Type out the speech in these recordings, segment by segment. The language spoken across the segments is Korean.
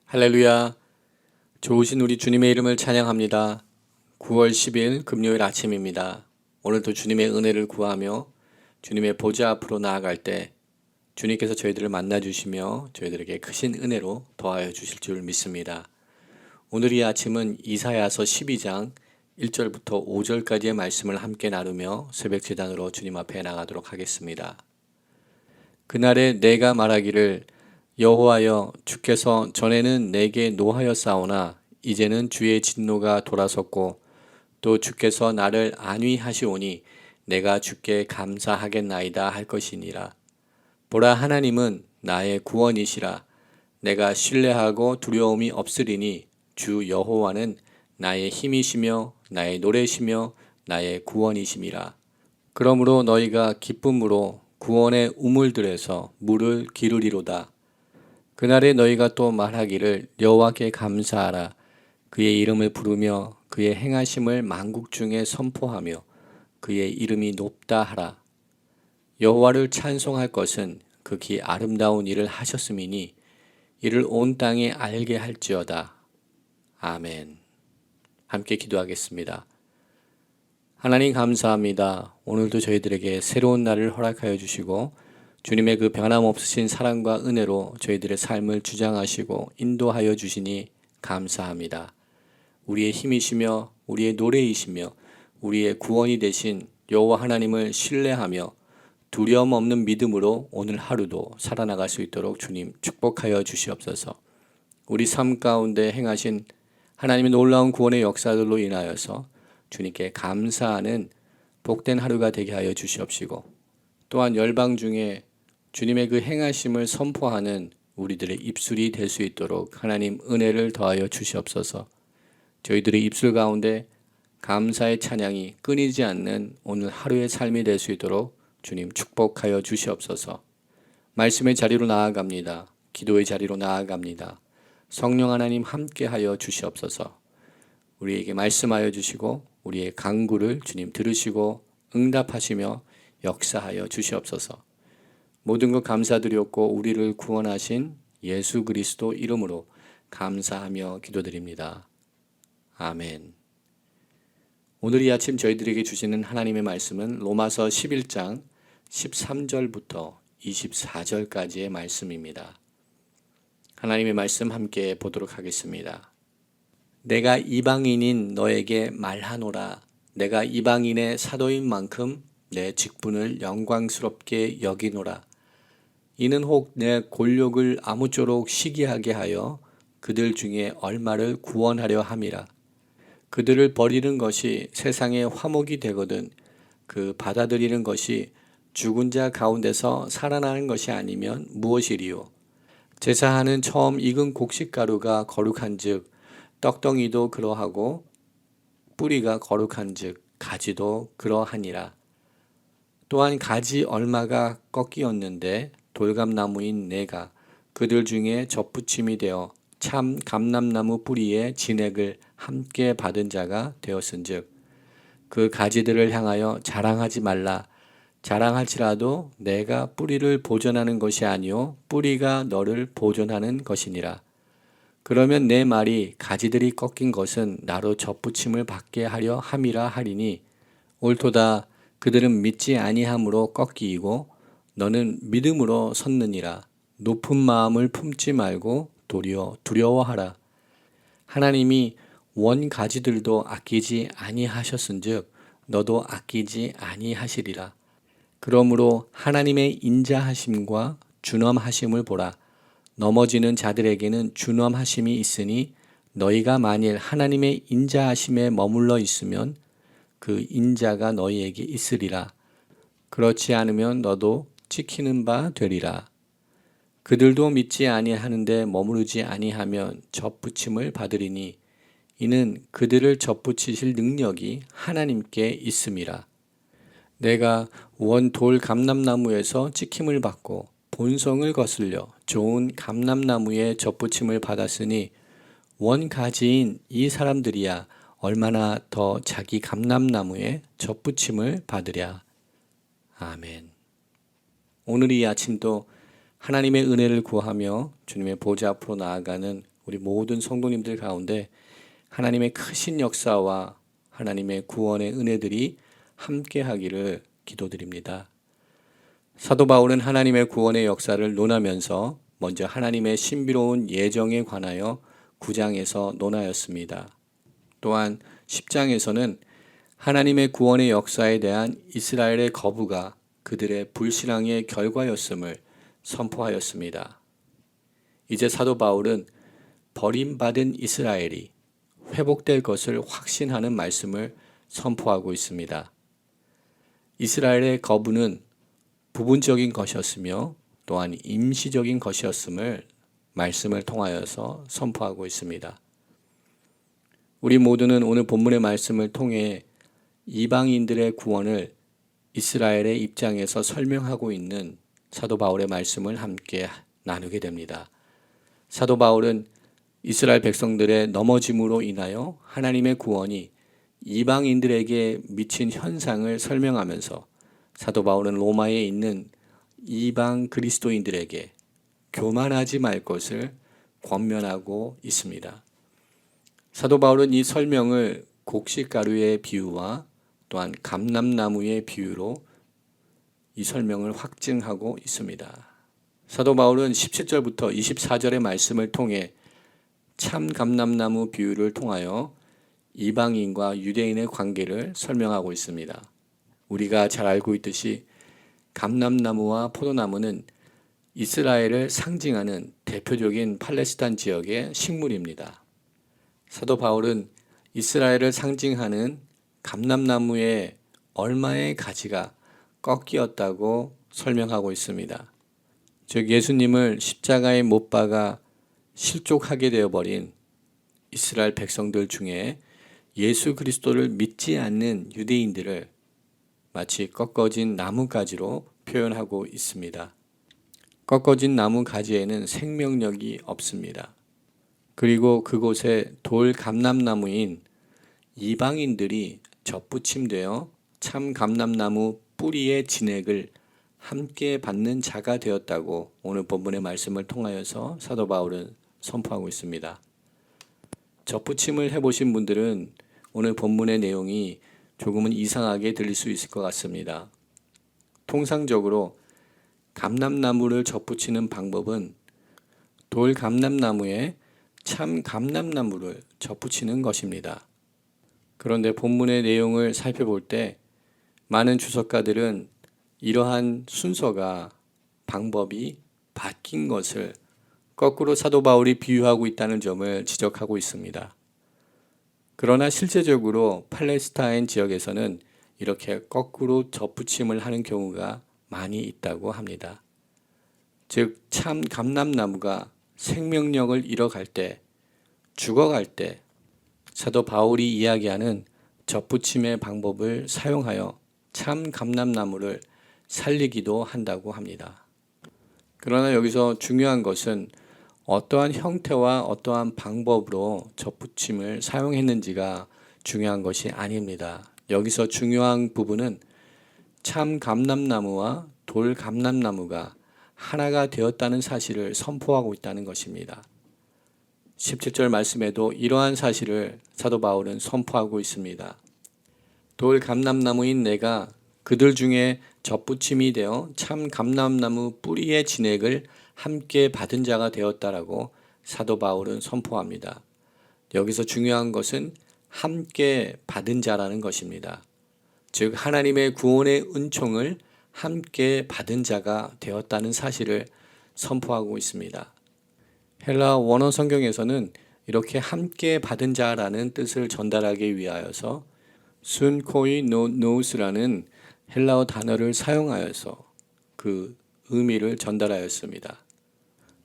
할렐루야. 좋으신 우리 주님의 이름을 찬양합니다. 9월 10일 금요일 아침입니다. 오늘도 주님의 은혜를 구하며 주님의 보좌 앞으로 나아갈 때 주님께서 저희들을 만나주시며 저희들에게 크신 은혜로 더하여 주실 줄 믿습니다. 오늘 이 아침은 이사야서 12장 1절부터 5절까지의 말씀을 함께 나누며 새벽 제단으로 주님 앞에 나가도록 하겠습니다. 그날에 내가 말하기를 여호와여, 주께서 전에는 내게 노하였사오나 이제는 주의 진노가 돌아섰고 또 주께서 나를 안위하시오니 내가 주께 감사하겠나이다 할 것이니라. 보라, 하나님은 나의 구원이시라. 내가 신뢰하고 두려움이 없으리니 주 여호와는 나의 힘이시며 나의 노래시며 나의 구원이심이라. 그러므로 너희가 기쁨으로 구원의 우물들에서 물을 기르리로다. 그날에 너희가 또 말하기를 여호와께 감사하라. 그의 이름을 부르며 그의 행하심을 만국 중에 선포하며 그의 이름이 높다 하라. 여호와를 찬송할 것은 극히 아름다운 일을 하셨음이니 이를 온 땅에 알게 할지어다. 아멘. 함께 기도하겠습니다. 하나님 감사합니다. 오늘도 저희들에게 새로운 날을 허락하여 주시고 주님의 그 변함없으신 사랑과 은혜로 저희들의 삶을 주장하시고 인도하여 주시니 감사합니다. 우리의 힘이시며 우리의 노래이시며 우리의 구원이 되신 여호와 하나님을 신뢰하며 두려움 없는 믿음으로 오늘 하루도 살아나갈 수 있도록 주님 축복하여 주시옵소서. 우리 삶 가운데 행하신 하나님의 놀라운 구원의 역사들로 인하여서 주님께 감사하는 복된 하루가 되게 하여 주시옵시고, 또한 열방 중에 주님의 그 행하심을 선포하는 우리들의 입술이 될 수 있도록 하나님 은혜를 더하여 주시옵소서. 저희들의 입술 가운데 감사의 찬양이 끊이지 않는 오늘 하루의 삶이 될 수 있도록 주님 축복하여 주시옵소서. 말씀의 자리로 나아갑니다. 기도의 자리로 나아갑니다. 성령 하나님 함께하여 주시옵소서. 우리에게 말씀하여 주시고 우리의 간구를 주님 들으시고 응답하시며 역사하여 주시옵소서. 모든 것 감사드렸고 우리를 구원하신 예수 그리스도 이름으로 감사하며 기도드립니다. 아멘. 오늘 이 아침 저희들에게 주시는 하나님의 말씀은 로마서 11장 13절부터 24절까지의 말씀입니다. 하나님의 말씀 함께 보도록 하겠습니다. 내가 이방인인 너에게 말하노라. 내가 이방인의 사도인 만큼 내 직분을 영광스럽게 여기노라. 이는 혹 내 골욕을 아무쪼록 시기하게 하여 그들 중에 얼마를 구원하려 함이라. 그들을 버리는 것이 세상의 화목이 되거든 그 받아들이는 것이 죽은 자 가운데서 살아나는 것이 아니면 무엇이리요. 제사하는 처음 익은 곡식가루가 거룩한즉 떡덩이도 그러하고 뿌리가 거룩한즉 가지도 그러하니라. 또한 가지 얼마가 꺾이었는데 돌감나무인 내가 그들 중에 접붙임이 되어 참 감람나무 뿌리의 진액을 함께 받은 자가 되었은즉 그 가지들을 향하여 자랑하지 말라. 자랑할지라도 내가 뿌리를 보존하는 것이 아니요 뿌리가 너를 보존하는 것이니라. 그러면 내 말이 가지들이 꺾인 것은 나로 접붙임을 받게 하려 함이라 하리니 옳도다. 그들은 믿지 아니함으로 꺾이고 너는 믿음으로 섰느니라. 높은 마음을 품지 말고 도리어 두려워하라. 하나님이 원 가지들도 아끼지 아니하셨은즉 너도 아끼지 아니하시리라. 그러므로 하나님의 인자하심과 준엄하심을 보라. 넘어지는 자들에게는 준엄하심이 있으니 너희가 만일 하나님의 인자하심에 머물러 있으면 그 인자가 너희에게 있으리라. 그렇지 않으면 너도 찍히는 바 되리라. 그들도 믿지 아니하는데 머무르지 아니하면 접붙임을 받으리니 이는 그들을 접붙이실 능력이 하나님께 있음이라. 내가 원 돌 감람나무에서 찍힘을 받고 본성을 거슬려 좋은 감람나무에 접붙임을 받았으니 원 가지인 이 사람들이야 얼마나 더 자기 감람나무에 접붙임을 받으랴. 아멘. 오늘 이 아침도 하나님의 은혜를 구하며 주님의 보좌 앞으로 나아가는 우리 모든 성도님들 가운데 하나님의 크신 역사와 하나님의 구원의 은혜들이 함께 하기를 기도드립니다. 사도 바울은 하나님의 구원의 역사를 논하면서 먼저 하나님의 신비로운 예정에 관하여 9장에서 논하였습니다. 또한 10장에서는 하나님의 구원의 역사에 대한 이스라엘의 거부가 그들의 불신앙의 결과였음을 선포하였습니다. 이제 사도 바울은 버림받은 이스라엘이 회복될 것을 확신하는 말씀을 선포하고 있습니다. 이스라엘의 거부는 부분적인 것이었으며 또한 임시적인 것이었음을 말씀을 통하여서 선포하고 있습니다. 우리 모두는 오늘 본문의 말씀을 통해 이방인들의 구원을 이스라엘의 입장에서 설명하고 있는 사도 바울의 말씀을 함께 나누게 됩니다. 사도 바울은 이스라엘 백성들의 넘어짐으로 인하여 하나님의 구원이 이방인들에게 미친 현상을 설명하면서 사도 바울은 로마에 있는 이방 그리스도인들에게 교만하지 말 것을 권면하고 있습니다. 사도 바울은 이 설명을 곡식가루의 비유와 또한 감람나무의 비유로 이 설명을 확증하고 있습니다. 사도 바울은 17절부터 24절의 말씀을 통해 참 감람나무 비유를 통하여 이방인과 유대인의 관계를 설명하고 있습니다. 우리가 잘 알고 있듯이 감람나무와 포도나무는 이스라엘을 상징하는 대표적인 팔레스타인 지역의 식물입니다. 사도 바울은 이스라엘을 상징하는 감람나무의 얼마의 가지가 꺾이었다고 설명하고 있습니다. 즉 예수님을 십자가에 못 박아 실족하게 되어버린 이스라엘 백성들 중에 예수 그리스도를 믿지 않는 유대인들을 마치 꺾어진 나무가지로 표현하고 있습니다. 꺾어진 나무 가지에는 생명력이 없습니다. 그리고 그곳에 돌 감람나무인 이방인들이 접붙임되어 참 감람나무 뿌리의 진액을 함께 받는 자가 되었다고 오늘 본문의 말씀을 통하여서 사도 바울은 선포하고 있습니다. 접붙임을 해보신 분들은 오늘 본문의 내용이 조금은 이상하게 들릴 수 있을 것 같습니다. 통상적으로 감람나무를 접붙이는 방법은 돌 감람나무에 참 감람나무를 접붙이는 것입니다. 그런데 본문의 내용을 살펴볼 때 많은 주석가들은 이러한 순서가 방법이 바뀐 것을 거꾸로 사도 바울이 비유하고 있다는 점을 지적하고 있습니다. 그러나 실제적으로 팔레스타인 지역에서는 이렇게 거꾸로 접붙임을 하는 경우가 많이 있다고 합니다. 즉 참 감람나무가 생명력을 잃어갈 때, 죽어갈 때 사도 바울이 이야기하는 접붙임의 방법을 사용하여 참 감람나무를 살리기도 한다고 합니다. 그러나 여기서 중요한 것은 어떠한 형태와 어떠한 방법으로 접붙임을 사용했는지가 중요한 것이 아닙니다. 여기서 중요한 부분은 참 감람나무와 돌 감람나무가 하나가 되었다는 사실을 선포하고 있다는 것입니다. 17절 말씀에도 이러한 사실을 사도 바울은 선포하고 있습니다. 돌 감람나무인 내가 그들 중에 접붙임이 되어 참 감람나무 뿌리의 진액을 함께 받은 자가 되었다라고 사도 바울은 선포합니다. 여기서 중요한 것은 함께 받은 자라는 것입니다. 즉 하나님의 구원의 은총을 함께 받은 자가 되었다는 사실을 선포하고 있습니다. 헬라 원어 성경에서는 이렇게 함께 받은 자라는 뜻을 전달하기 위하여서 순코이노노스라는 헬라어 단어를 사용하여서 그 의미를 전달하였습니다.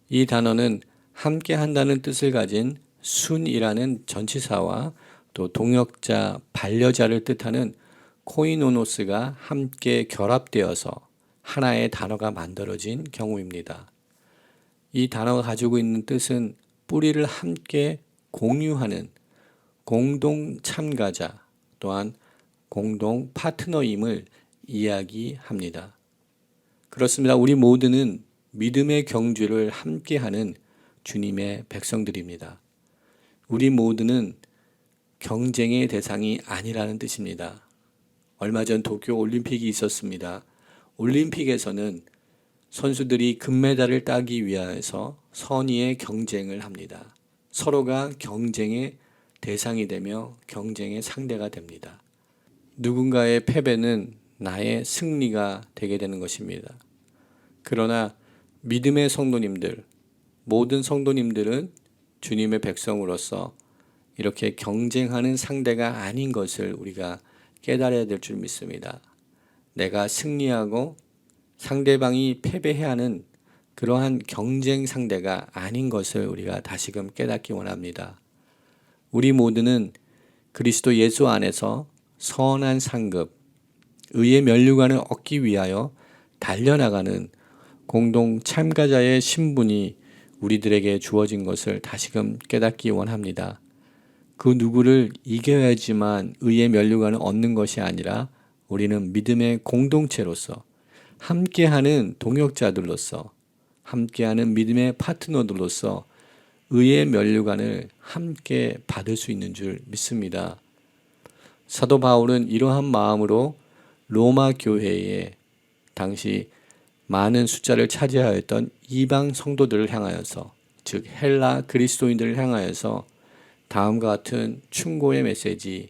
이 단어는 함께 한다는 뜻을 가진 순이라는 전치사와 또 동역자, 반려자를 뜻하는 코이노노스가 함께 결합되어서 하나의 단어가 만들어진 경우입니다. 이 단어가 가지고 있는 뜻은 뿌리를 함께 공유하는 공동 참가자 또한 공동 파트너임을 이야기합니다. 그렇습니다. 우리 모두는 믿음의 경주를 함께하는 주님의 백성들입니다. 우리 모두는 경쟁의 대상이 아니라는 뜻입니다. 얼마 전 도쿄 올림픽이 있었습니다. 올림픽에서는 선수들이 금메달을 따기 위해서 선의의 경쟁을 합니다. 서로가 경쟁의 대상이 되며 경쟁의 상대가 됩니다. 누군가의 패배는 나의 승리가 되게 되는 것입니다. 그러나 믿음의 성도님들, 모든 성도님들은 주님의 백성으로서 이렇게 경쟁하는 상대가 아닌 것을 우리가 깨달아야 될 줄 믿습니다. 내가 승리하고 상대방이 패배해야 하는 그러한 경쟁 상대가 아닌 것을 우리가 다시금 깨닫기 원합니다. 우리 모두는 그리스도 예수 안에서 선한 상급, 의의 면류관을 얻기 위하여 달려나가는 공동 참가자의 신분이 우리들에게 주어진 것을 다시금 깨닫기 원합니다. 그 누구를 이겨야지만 의의 면류관을 얻는 것이 아니라 우리는 믿음의 공동체로서 함께하는 동역자들로서 함께하는 믿음의 파트너들로서 의의 면류관을 함께 받을 수 있는 줄 믿습니다. 사도 바울은 이러한 마음으로 로마 교회에 당시 많은 숫자를 차지하였던 이방 성도들을 향하여서, 즉 헬라 그리스도인들을 향하여서 다음과 같은 충고의 메시지,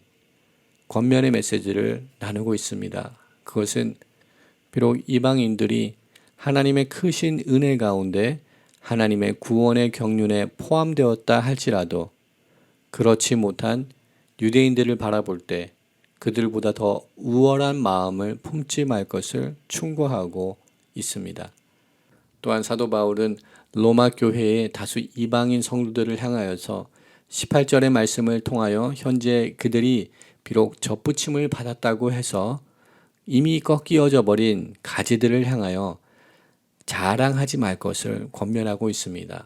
권면의 메시지를 나누고 있습니다. 그것은 비록 이방인들이 하나님의 크신 은혜 가운데 하나님의 구원의 경륜에 포함되었다 할지라도 그렇지 못한 유대인들을 바라볼 때 그들보다 더 우월한 마음을 품지 말 것을 충고하고 있습니다. 또한 사도 바울은 로마 교회의 다수 이방인 성도들을 향하여서 18절의 말씀을 통하여 현재 그들이 비록 접붙임을 받았다고 해서 이미 꺾이어져 버린 가지들을 향하여 자랑하지 말 것을 권면하고 있습니다.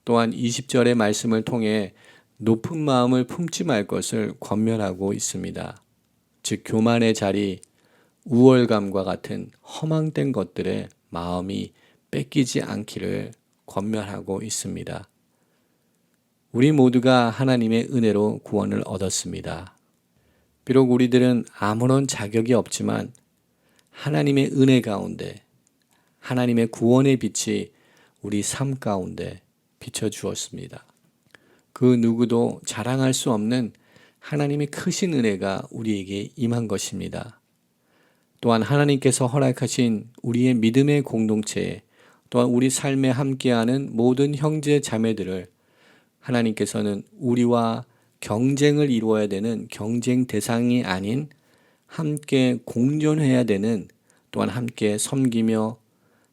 또한 20절의 말씀을 통해 높은 마음을 품지 말 것을 권면하고 있습니다. 즉 교만의 자리, 우월감과 같은 허망된 것들에 마음이 뺏기지 않기를 권면하고 있습니다. 우리 모두가 하나님의 은혜로 구원을 얻었습니다. 비록 우리들은 아무런 자격이 없지만 하나님의 은혜 가운데 하나님의 구원의 빛이 우리 삶 가운데 비춰주었습니다. 그 누구도 자랑할 수 없는 하나님의 크신 은혜가 우리에게 임한 것입니다. 또한 하나님께서 허락하신 우리의 믿음의 공동체에 또한 우리 삶에 함께하는 모든 형제 자매들을 하나님께서는 우리와 경쟁을 이루어야 되는 경쟁 대상이 아닌 함께 공존해야 되는, 또한 함께 섬기며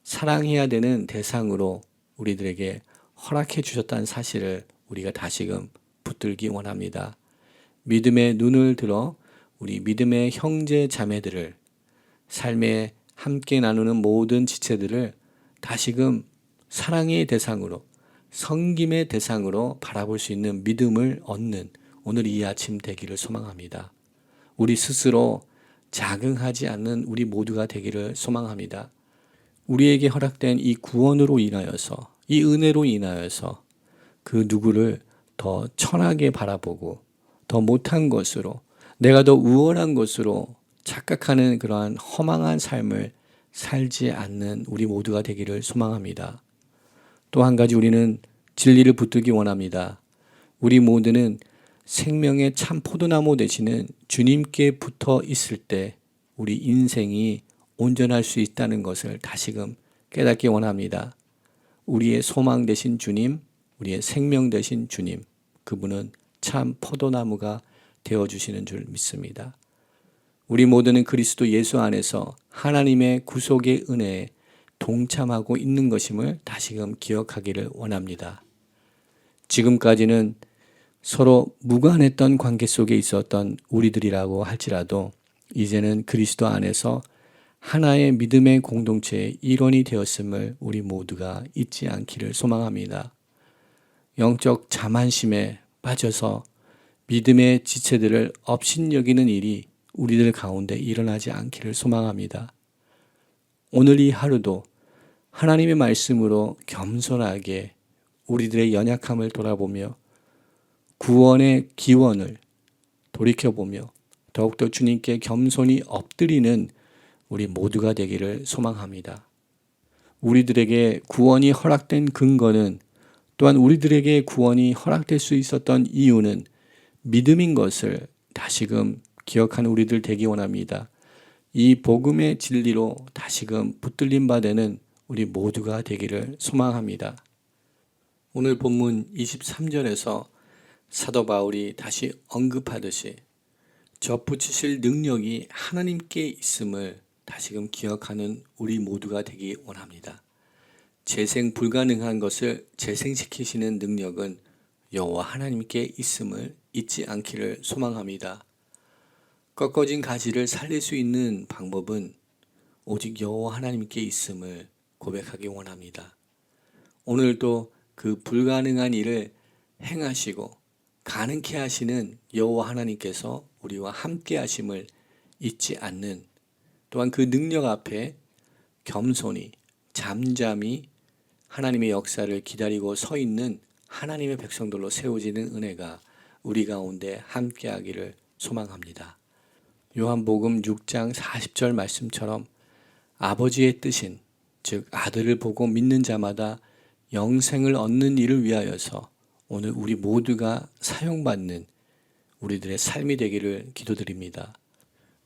사랑해야 되는 대상으로 우리들에게 허락해 주셨다는 사실을 우리가 다시금 붙들기 원합니다. 믿음의 눈을 들어 우리 믿음의 형제 자매들을, 삶에 함께 나누는 모든 지체들을 다시금 사랑의 대상으로, 섬김의 대상으로 바라볼 수 있는 믿음을 얻는 오늘 이 아침 되기를 소망합니다. 우리 스스로 자긍하지 않는 우리 모두가 되기를 소망합니다. 우리에게 허락된 이 구원으로 인하여서, 이 은혜로 인하여서 그 누구를 더 천하게 바라보고 더 못한 것으로, 내가 더 우월한 것으로 착각하는 그러한 허망한 삶을 살지 않는 우리 모두가 되기를 소망합니다. 또 한 가지 우리는 진리를 붙들기 원합니다. 우리 모두는 생명의 참 포도나무 되시는 주님께 붙어 있을 때 우리 인생이 온전할 수 있다는 것을 다시금 깨닫기 원합니다. 우리의 소망 되신 주님, 우리의 생명 되신 주님, 그분은 참 포도나무가 되어주시는 줄 믿습니다. 우리 모두는 그리스도 예수 안에서 하나님의 구속의 은혜에 동참하고 있는 것임을 다시금 기억하기를 원합니다. 지금까지는 서로 무관했던 관계 속에 있었던 우리들이라고 할지라도 이제는 그리스도 안에서 하나의 믿음의 공동체의 일원이 되었음을 우리 모두가 잊지 않기를 소망합니다. 영적 자만심에 빠져서 믿음의 지체들을 업신여기는 일이 우리들 가운데 일어나지 않기를 소망합니다. 오늘 이 하루도 하나님의 말씀으로 겸손하게 우리들의 연약함을 돌아보며 구원의 기원을 돌이켜보며 더욱더 주님께 겸손히 엎드리는 우리 모두가 되기를 소망합니다. 우리들에게 구원이 허락된 근거는, 또한 우리들에게 구원이 허락될 수 있었던 이유는 믿음인 것을 다시금 기억하는 우리들 되기 원합니다. 이 복음의 진리로 다시금 붙들림 바 되는 우리 모두가 되기를 소망합니다. 오늘 본문 23절에서 사도 바울이 다시 언급하듯이 접붙이실 능력이 하나님께 있음을 다시금 기억하는 우리 모두가 되기 원합니다. 재생 불가능한 것을 재생시키시는 능력은 여호와 하나님께 있음을 잊지 않기를 소망합니다. 꺾어진 가지를 살릴 수 있는 방법은 오직 여호와 하나님께 있음을 고백하기 원합니다. 오늘도 그 불가능한 일을 행하시고 가능케 하시는 여호와 하나님께서 우리와 함께 하심을 잊지 않는, 또한 그 능력 앞에 겸손히 잠잠히 하나님의 역사를 기다리고 서 있는 하나님의 백성들로 세워지는 은혜가 우리 가운데 함께하기를 소망합니다. 요한복음 6장 40절 말씀처럼 아버지의 뜻인, 즉 아들을 보고 믿는 자마다 영생을 얻는 일을 위하여서 오늘 우리 모두가 사용받는 우리들의 삶이 되기를 기도드립니다.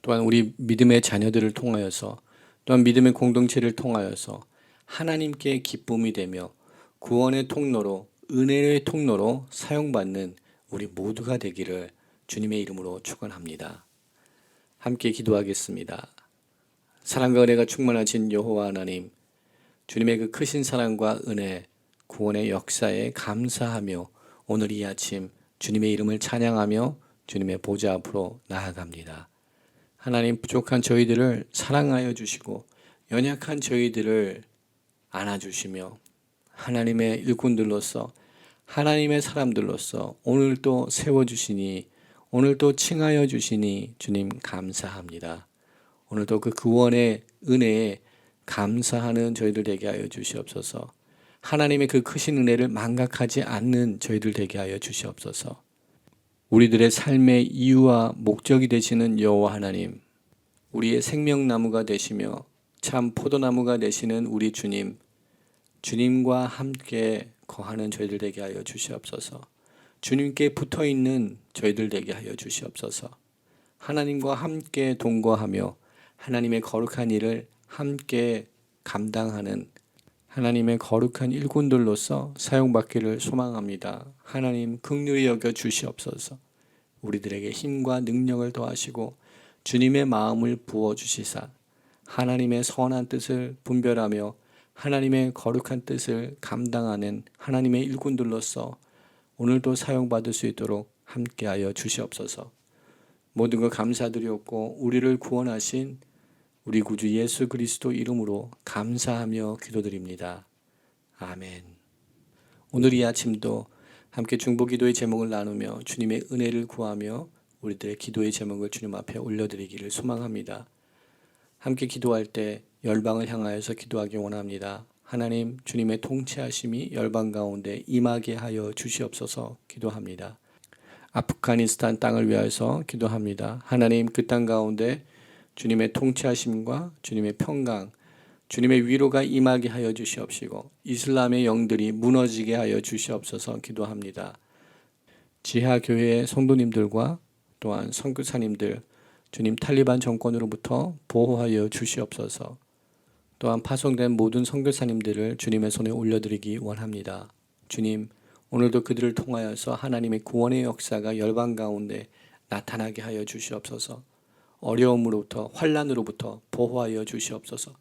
또한 우리 믿음의 자녀들을 통하여서, 또한 믿음의 공동체를 통하여서 하나님께 기쁨이 되며 구원의 통로로, 은혜의 통로로 사용받는 우리 모두가 되기를 주님의 이름으로 축원합니다. 함께 기도하겠습니다. 사랑과 은혜가 충만하신 여호와 하나님, 주님의 그 크신 사랑과 은혜, 구원의 역사에 감사하며 오늘 이 아침 주님의 이름을 찬양하며 주님의 보좌 앞으로 나아갑니다. 하나님, 부족한 저희들을 사랑하여 주시고 연약한 저희들을 안아주시며 하나님의 일꾼들로서, 하나님의 사람들로서 오늘도 세워주시니, 오늘도 칭하여 주시니 주님 감사합니다. 오늘도 그 구원의 은혜에 감사하는 저희들 되게 하여 주시옵소서. 하나님의 그 크신 은혜를 망각하지 않는 저희들 되게 하여 주시옵소서. 우리들의 삶의 이유와 목적이 되시는 여호와 하나님, 우리의 생명나무가 되시며 참 포도나무가 되시는 우리 주님, 주님과 함께 거하는 저희들 되게 하여 주시옵소서. 주님께 붙어있는 저희들 되게 하여 주시옵소서. 하나님과 함께 동거하며 하나님의 거룩한 일을 함께 감당하는 하나님의 거룩한 일꾼들로서 사용받기를 소망합니다. 하나님 긍휼히 여겨 주시옵소서. 우리들에게 힘과 능력을 더하시고 주님의 마음을 부어주시사 하나님의 선한 뜻을 분별하며 하나님의 거룩한 뜻을 감당하는 하나님의 일꾼들로서 오늘도 사용받을 수 있도록 함께하여 주시옵소서. 모든 것 감사드리옵고 우리를 구원하신 우리 구주 예수 그리스도 이름으로 감사하며 기도드립니다. 아멘. 오늘 이 아침도 함께 중보기도의 제목을 나누며 주님의 은혜를 구하며 우리들의 기도의 제목을 주님 앞에 올려드리기를 소망합니다. 함께 기도할 때 열방을 향하여서 기도하기 원합니다. 하나님, 주님의 통치하심이 열방 가운데 임하게 하여 주시옵소서 기도합니다. 아프가니스탄 땅을 위하여서 기도합니다. 하나님, 그 땅 가운데 주님의 통치하심과 주님의 평강, 주님의 위로가 임하게 하여 주시옵시고 이슬람의 영들이 무너지게 하여 주시옵소서 기도합니다. 지하교회의 성도님들과 또한 선교사님들, 주님 탈리반 정권으로부터 보호하여 주시옵소서. 또한 파송된 모든 선교사님들을 주님의 손에 올려드리기 원합니다. 주님, 오늘도 그들을 통하여서 하나님의 구원의 역사가 열방 가운데 나타나게 하여 주시옵소서. 어려움으로부터, 환난으로부터 보호하여 주시옵소서.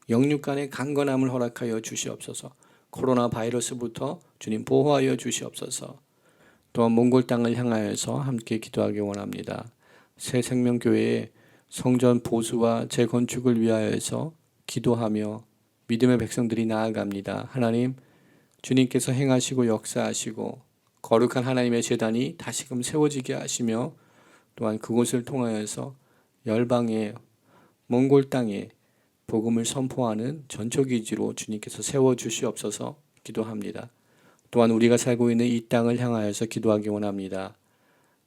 영육간의 강건함을 허락하여 주시옵소서. 코로나 바이러스부터 주님 보호하여 주시옵소서. 또한 몽골 땅을 향하여서 함께 기도하기 원합니다. 새생명교회의 성전 보수와 재건축을 위하여서 기도하며 믿음의 백성들이 나아갑니다. 하나님, 주님께서 행하시고 역사하시고 거룩한 하나님의 제단이 다시금 세워지게 하시며 또한 그곳을 통하여서 열방의 몽골 땅에 복음을 선포하는 전초기지로 주님께서 세워주시옵소서 기도합니다. 또한 우리가 살고 있는 이 땅을 향하여서 기도하기 원합니다.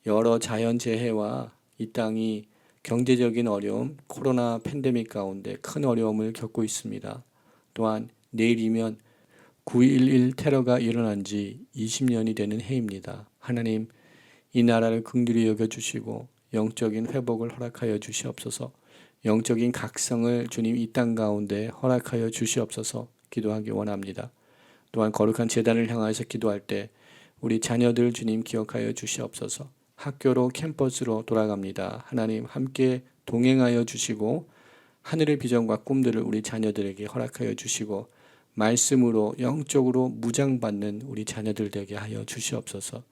여러 자연재해와 이 땅이 경제적인 어려움, 코로나 팬데믹 가운데 큰 어려움을 겪고 있습니다. 또한 내일이면 9.11 테러가 일어난 지 20년이 되는 해입니다. 하나님, 이 나라를 긍휼히 여겨주시고 영적인 회복을 허락하여 주시옵소서. 영적인 각성을 주님 이 땅 가운데 허락하여 주시옵소서 기도하기 원합니다. 또한 거룩한 제단을 향하여서 기도할 때 우리 자녀들 주님 기억하여 주시옵소서. 학교로 캠퍼스로 돌아갑니다. 하나님 함께 동행하여 주시고 하늘의 비전과 꿈들을 우리 자녀들에게 허락하여 주시고 말씀으로 영적으로 무장받는 우리 자녀들 되게 하여 주시옵소서.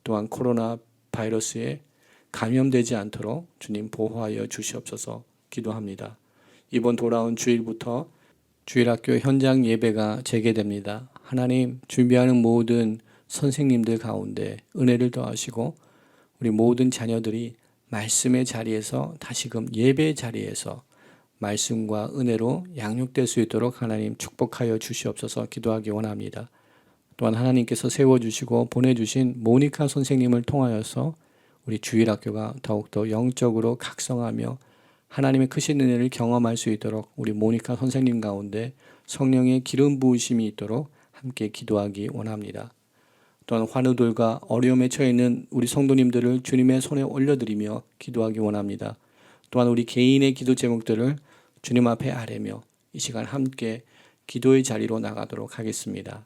또한 코로나 바이러스에 감염되지 않도록 주님 보호하여 주시옵소서 기도합니다. 이번 돌아온 주일부터 주일학교 현장 예배가 재개됩니다. 하나님 준비하는 모든 선생님들 가운데 은혜를 더하시고 우리 모든 자녀들이 말씀의 자리에서 다시금 예배의 자리에서 말씀과 은혜로 양육될 수 있도록 하나님 축복하여 주시옵소서 기도하기 원합니다. 또한 하나님께서 세워주시고 보내주신 모니카 선생님을 통하여서 우리 주일학교가 더욱더 영적으로 각성하며 하나님의 크신 은혜를 경험할 수 있도록 우리 모니카 선생님 가운데 성령의 기름 부으심이 있도록 함께 기도하기 원합니다. 또한 환우들과 어려움에 처해 있는 우리 성도님들을 주님의 손에 올려드리며 기도하기 원합니다. 또한 우리 개인의 기도 제목들을 주님 앞에 아뢰며 이 시간 함께 기도의 자리로 나가도록 하겠습니다.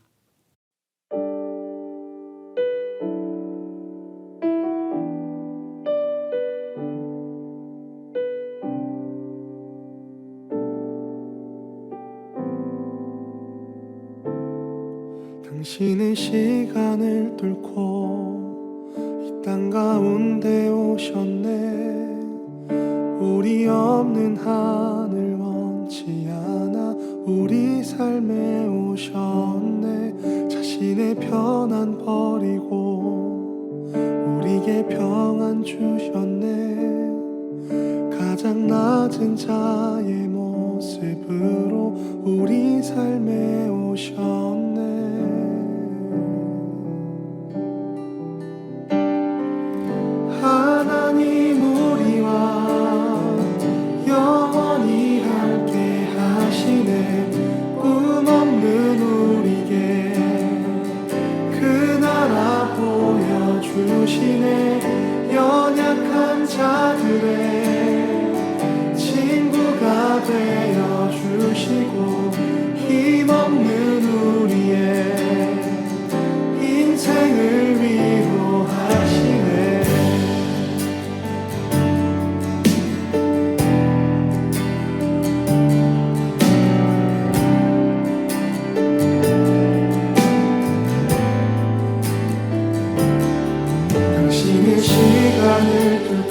당신의 시간을 뚫고 이 땅 가운데 오셨네. 우리 없는 하늘 원치 않아 우리 삶에 오셨네. 자신의 편안 버리고 우리에게 평안 주셨네. 가장 낮은 자의 모습으로 우리 삶에 오셨네. 하나님 우리와 영원히 함께 하시네. 꿈 없는 우리에게 그 나라 보여주시네. 연약한 자들의 친구가 되어주시고 힘없는 우리의 인생을 위로하시네. 당신의 시간을 뚫고